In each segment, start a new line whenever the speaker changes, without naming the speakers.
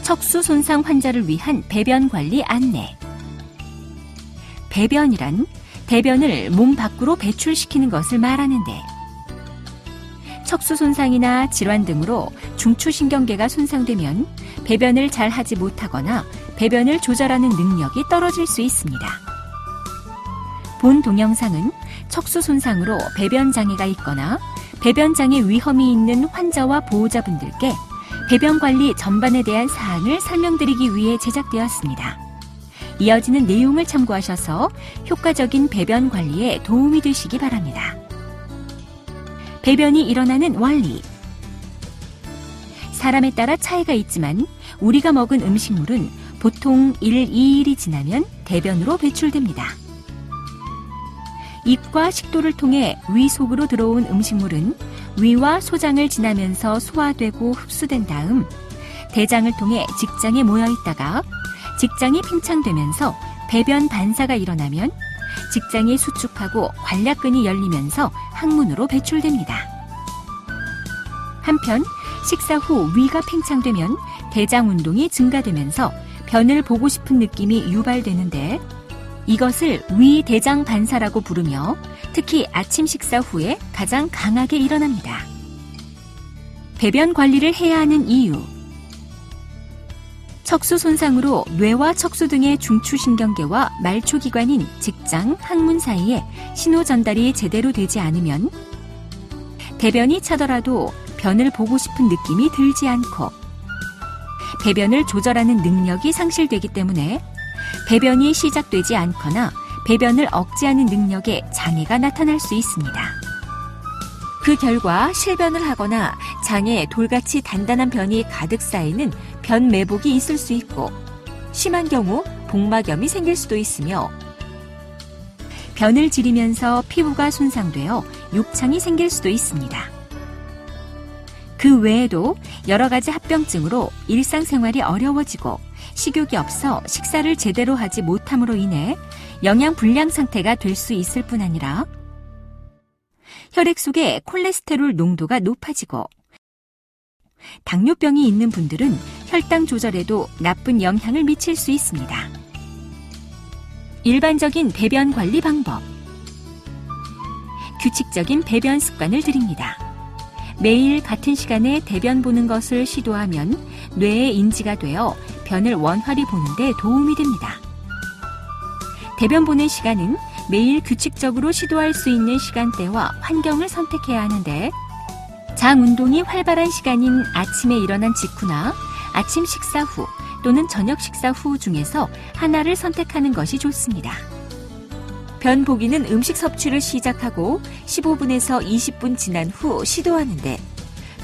척수 손상 환자를 위한 배변 관리 안내. 배변이란 대변을 몸 밖으로 배출시키는 것을 말하는데, 척수 손상이나 질환 등으로 중추신경계가 손상되면 배변을 잘 하지 못하거나 배변을 조절하는 능력이 떨어질 수 있습니다. 본 동영상은 척수 손상으로 배변 장애가 있거나 배변 장애 위험이 있는 환자와 보호자분들께 배변 관리 전반에 대한 사항을 설명드리기 위해 제작되었습니다. 이어지는 내용을 참고하셔서 효과적인 배변 관리에 도움이 되시기 바랍니다. 배변이 일어나는 원리. 사람에 따라 차이가 있지만 우리가 먹은 음식물은 보통 1, 2일이 지나면 대변으로 배출됩니다. 입과 식도를 통해 위 속으로 들어온 음식물은 위와 소장을 지나면서 소화되고 흡수된 다음 대장을 통해 직장에 모여 있다가 직장이 팽창되면서 배변 반사가 일어나면 직장이 수축하고 관략근이 열리면서 항문으로 배출됩니다. 한편 식사 후 위가 팽창되면 대장 운동이 증가되면서 변을 보고 싶은 느낌이 유발되는데, 이것을 위대장 반사라고 부르며 특히 아침 식사 후에 가장 강하게 일어납니다. 배변 관리를 해야 하는 이유. 척수 손상으로 뇌와 척수 등의 중추신경계와 말초기관인 직장, 항문 사이에 신호 전달이 제대로 되지 않으면 대변이 차더라도 변을 보고 싶은 느낌이 들지 않고 배변을 조절하는 능력이 상실되기 때문에 배변이 시작되지 않거나 배변을 억제하는 능력에 장애가 나타날 수 있습니다. 그 결과 실변을 하거나 장에 돌같이 단단한 변이 가득 쌓이는 변 매복이 있을 수 있고, 심한 경우 복막염이 생길 수도 있으며, 변을 지리면서 피부가 손상되어 욕창이 생길 수도 있습니다. 그 외에도 여러 가지 합병증으로 일상생활이 어려워지고 식욕이 없어 식사를 제대로 하지 못함으로 인해 영양 불량 상태가 될 수 있을 뿐 아니라 혈액 속의 콜레스테롤 농도가 높아지고, 당뇨병이 있는 분들은 혈당 조절에도 나쁜 영향을 미칠 수 있습니다. 일반적인 배변 관리 방법. 규칙적인 배변 습관을 드립니다. 매일 같은 시간에 대변 보는 것을 시도하면 뇌에 인지가 되어 변을 원활히 보는 데 도움이 됩니다. 대변 보는 시간은 매일 규칙적으로 시도할 수 있는 시간대와 환경을 선택해야 하는데, 장 운동이 활발한 시간인 아침에 일어난 직후나 아침 식사 후 또는 저녁 식사 후 중에서 하나를 선택하는 것이 좋습니다. 변 보기는 음식 섭취를 시작하고 15분에서 20분 지난 후 시도하는데,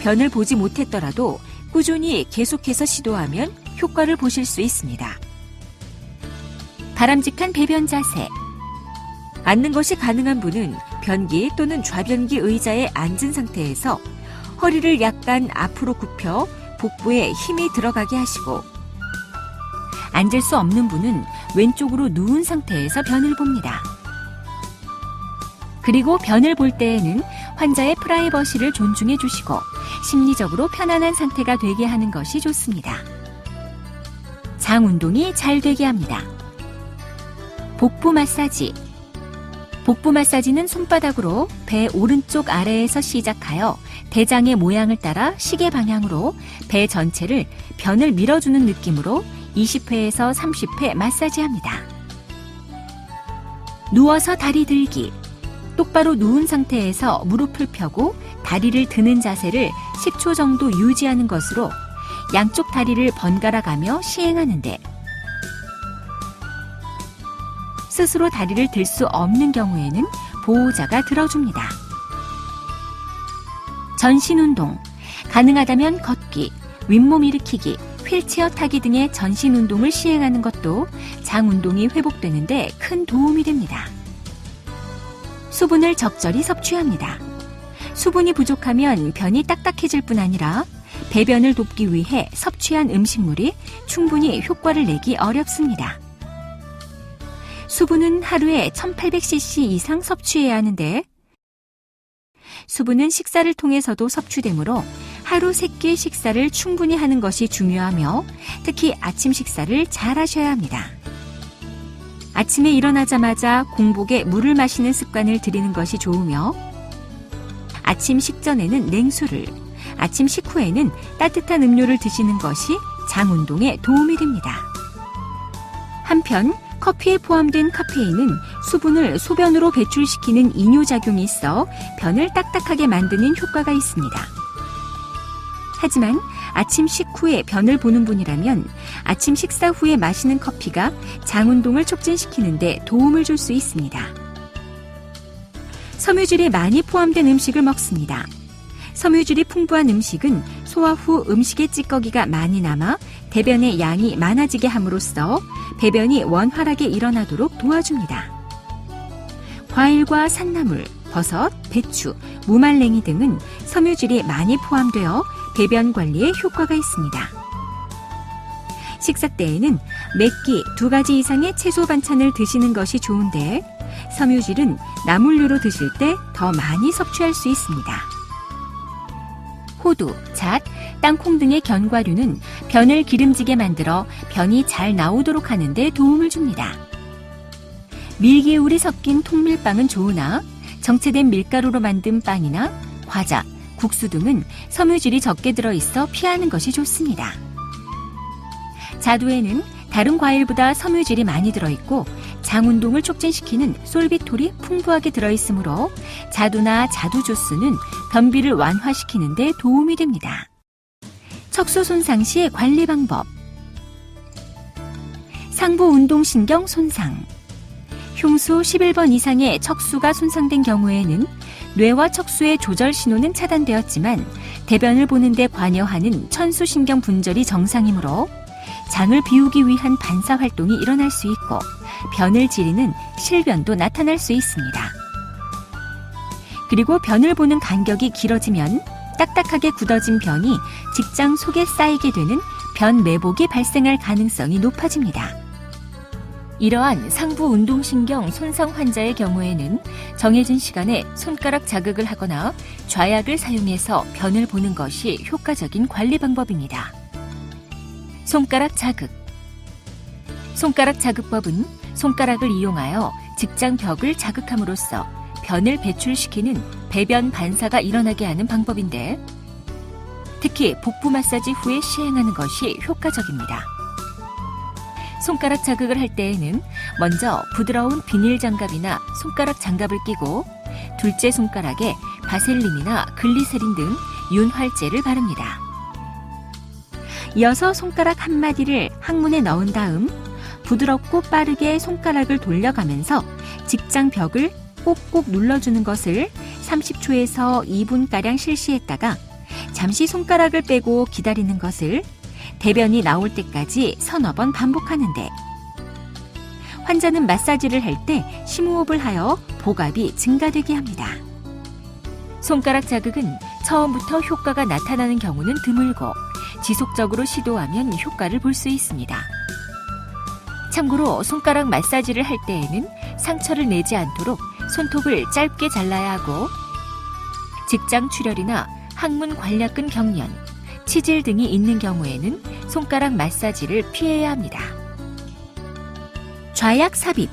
변을 보지 못했더라도 꾸준히 계속해서 시도하면 효과를 보실 수 있습니다. 바람직한 배변 자세. 앉는 것이 가능한 분은 변기 또는 좌변기 의자에 앉은 상태에서 허리를 약간 앞으로 굽혀 복부에 힘이 들어가게 하시고, 앉을 수 없는 분은 왼쪽으로 누운 상태에서 변을 봅니다. 그리고 변을 볼 때에는 환자의 프라이버시를 존중해 주시고 심리적으로 편안한 상태가 되게 하는 것이 좋습니다. 장 운동이 잘 되게 합니다. 복부 마사지. 복부 마사지는 손바닥으로 배 오른쪽 아래에서 시작하여 대장의 모양을 따라 시계 방향으로 배 전체를 변을 밀어주는 느낌으로 20회에서 30회 마사지합니다. 누워서 다리 들기. 똑바로 누운 상태에서 무릎을 펴고 다리를 드는 자세를 10초 정도 유지하는 것으로 양쪽 다리를 번갈아 가며 시행하는데, 스스로 다리를 들 수 없는 경우에는 보호자가 들어줍니다. 전신 운동. 가능하다면 걷기, 윗몸 일으키기, 휠체어 타기 등의 전신 운동을 시행하는 것도 장 운동이 회복되는데 큰 도움이 됩니다. 수분을 적절히 섭취합니다. 수분이 부족하면 변이 딱딱해질 뿐 아니라 배변을 돕기 위해 섭취한 음식물이 충분히 효과를 내기 어렵습니다. 수분은 하루에 1800cc 이상 섭취해야 하는데, 수분은 식사를 통해서도 섭취되므로 하루 3끼 식사를 충분히 하는 것이 중요하며 특히 아침 식사를 잘 하셔야 합니다. 아침에 일어나자마자 공복에 물을 마시는 습관을 들이는 것이 좋으며 아침 식전에는 냉수를, 아침 식후에는 따뜻한 음료를 드시는 것이 장 운동에 도움이 됩니다. 한편 커피에 포함된 카페인은 수분을 소변으로 배출시키는 이뇨작용이 있어 변을 딱딱하게 만드는 효과가 있습니다. 하지만 아침 식후에 변을 보는 분이라면 아침 식사 후에 마시는 커피가 장 운동을 촉진시키는 데 도움을 줄 수 있습니다. 섬유질이 많이 포함된 음식을 먹습니다. 섬유질이 풍부한 음식은 소화 후 음식의 찌꺼기가 많이 남아 대변의 양이 많아지게 함으로써 배변이 원활하게 일어나도록 도와줍니다. 과일과 산나물, 버섯, 배추, 무말랭이 등은 섬유질이 많이 포함되어 배변 관리에 효과가 있습니다. 식사 때에는 몇 끼 2가지 이상의 채소 반찬을 드시는 것이 좋은데 섬유질은 나물류로 드실 때 더 많이 섭취할 수 있습니다. 호두, 잣, 땅콩 등의 견과류는 변을 기름지게 만들어 변이 잘 나오도록 하는 데 도움을 줍니다. 밀기울이 섞인 통밀빵은 좋으나 정체된 밀가루로 만든 빵이나 과자, 국수 등은 섬유질이 적게 들어있어 피하는 것이 좋습니다. 자두에는 다른 과일보다 섬유질이 많이 들어있고 장 운동을 촉진시키는 솔비톨이 풍부하게 들어있으므로 자두나 자두 주스는 변비를 완화시키는 데 도움이 됩니다. 척수 손상 시 관리 방법. 상부 운동신경 손상. 흉수 11번 이상의 척수가 손상된 경우에는 뇌와 척수의 조절 신호는 차단되었지만 대변을 보는 데 관여하는 천수신경 분절이 정상이므로 장을 비우기 위한 반사 활동이 일어날 수 있고 변을 지리는 실변도 나타날 수 있습니다. 그리고 변을 보는 간격이 길어지면 딱딱하게 굳어진 변이 직장 속에 쌓이게 되는 변 매복이 발생할 가능성이 높아집니다. 이러한 상부 운동신경 손상 환자의 경우에는 정해진 시간에 손가락 자극을 하거나 좌약을 사용해서 변을 보는 것이 효과적인 관리 방법입니다. 손가락 자극. 손가락 자극법은 손가락을 이용하여 직장 벽을 자극함으로써 변을 배출시키는 배변 반사가 일어나게 하는 방법인데 특히 복부 마사지 후에 시행하는 것이 효과적입니다. 손가락 자극을 할 때에는 먼저 부드러운 비닐 장갑이나 손가락 장갑을 끼고 둘째 손가락에 바셀린이나 글리세린 등 윤활제를 바릅니다. 이어서 손가락 한 마디를 항문에 넣은 다음 부드럽고 빠르게 손가락을 돌려가면서 직장 벽을 꼭꼭 눌러주는 것을 30초에서 2분가량 실시했다가 잠시 손가락을 빼고 기다리는 것을 대변이 나올 때까지 서너 번 반복하는데 환자는 마사지를 할 때 심호흡을 하여 복압이 증가되게 합니다. 손가락 자극은 처음부터 효과가 나타나는 경우는 드물고 지속적으로 시도하면 효과를 볼 수 있습니다. 참고로 손가락 마사지를 할 때에는 상처를 내지 않도록 손톱을 짧게 잘라야 하고 직장 출혈이나 항문 관략근 경련, 치질 등이 있는 경우에는 손가락 마사지를 피해야 합니다. 좌약 삽입.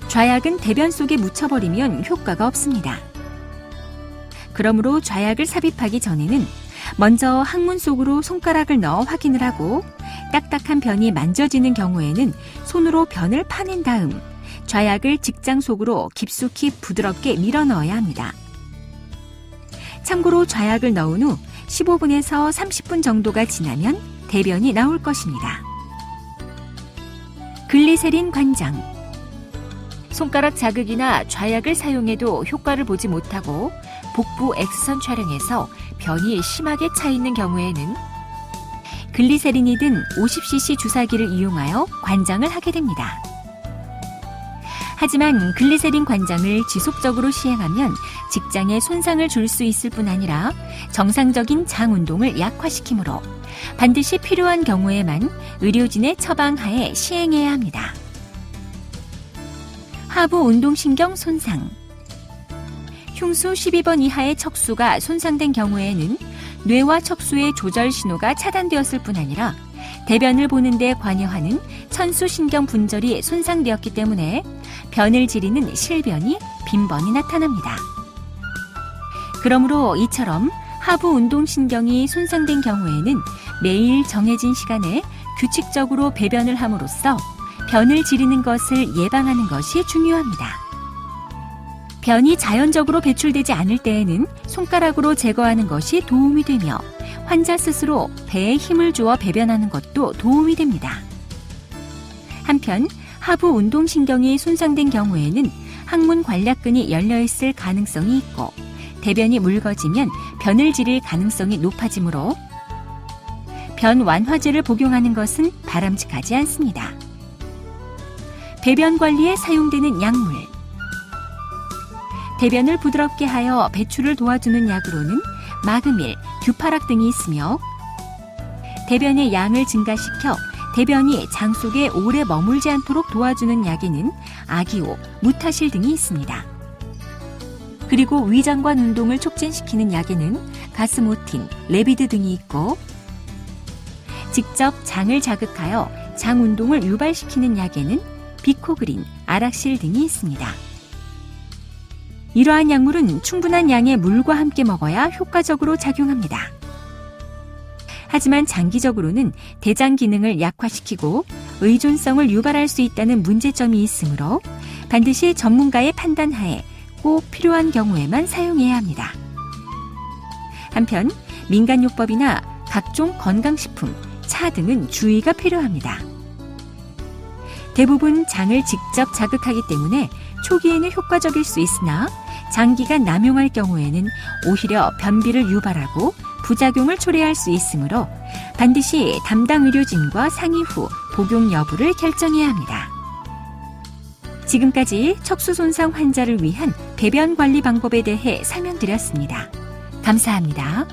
좌약은 대변 속에 묻혀버리면 효과가 없습니다. 그러므로 좌약을 삽입하기 전에는 먼저 항문 속으로 손가락을 넣어 확인을 하고 딱딱한 변이 만져지는 경우에는 손으로 변을 파낸 다음 좌약을 직장 속으로 깊숙이 부드럽게 밀어 넣어야 합니다. 참고로 좌약을 넣은 후 15분에서 30분 정도가 지나면 대변이 나올 것입니다. 글리세린 관장. 손가락 자극이나 좌약을 사용해도 효과를 보지 못하고 복부 X선 촬영에서 변이 심하게 차 있는 경우에는 글리세린이 든 50cc 주사기를 이용하여 관장을 하게 됩니다. 하지만 글리세린 관장을 지속적으로 시행하면 직장에 손상을 줄 수 있을 뿐 아니라 정상적인 장 운동을 약화시키므로 반드시 필요한 경우에만 의료진의 처방하에 시행해야 합니다. 하부 운동신경 손상. 흉수 12번 이하의 척수가 손상된 경우에는 뇌와 척수의 조절 신호가 차단되었을 뿐 아니라 대변을 보는 데 관여하는 천수신경 분절이 손상되었기 때문에 변을 지리는 실변이 빈번히 나타납니다. 그러므로 이처럼 하부 운동신경이 손상된 경우에는 매일 정해진 시간에 규칙적으로 배변을 함으로써 변을 지르는 것을 예방하는 것이 중요합니다. 변이 자연적으로 배출되지 않을 때에는 손가락으로 제거하는 것이 도움이 되며 환자 스스로 배에 힘을 주어 배변하는 것도 도움이 됩니다. 한편 하부 운동신경이 손상된 경우에는 항문 관략근이 열려있을 가능성이 있고 대변이 묽어지면 변을 지릴 가능성이 높아지므로 변 완화제를 복용하는 것은 바람직하지 않습니다. 배변 관리에 사용되는 약물. 대변을 부드럽게 하여 배출을 도와주는 약으로는 마그밀, 듀파락 등이 있으며 대변의 양을 증가시켜 대변이 장 속에 오래 머물지 않도록 도와주는 약에는 아기오, 무타실 등이 있습니다. 그리고 위장관 운동을 촉진시키는 약에는 가스모틴, 레비드 등이 있고 직접 장을 자극하여 장 운동을 유발시키는 약에는 비코그린, 아락실 등이 있습니다. 이러한 약물은 충분한 양의 물과 함께 먹어야 효과적으로 작용합니다. 하지만 장기적으로는 대장 기능을 약화시키고 의존성을 유발할 수 있다는 문제점이 있으므로 반드시 전문가의 판단하에 꼭 필요한 경우에만 사용해야 합니다. 한편 민간요법이나 각종 건강식품, 차 등은 주의가 필요합니다. 대부분 장을 직접 자극하기 때문에 초기에는 효과적일 수 있으나 장기간 남용할 경우에는 오히려 변비를 유발하고 부작용을 초래할 수 있으므로 반드시 담당 의료진과 상의 후 복용 여부를 결정해야 합니다. 지금까지 척수 손상 환자를 위한 배변 관리 방법에 대해 설명드렸습니다. 감사합니다.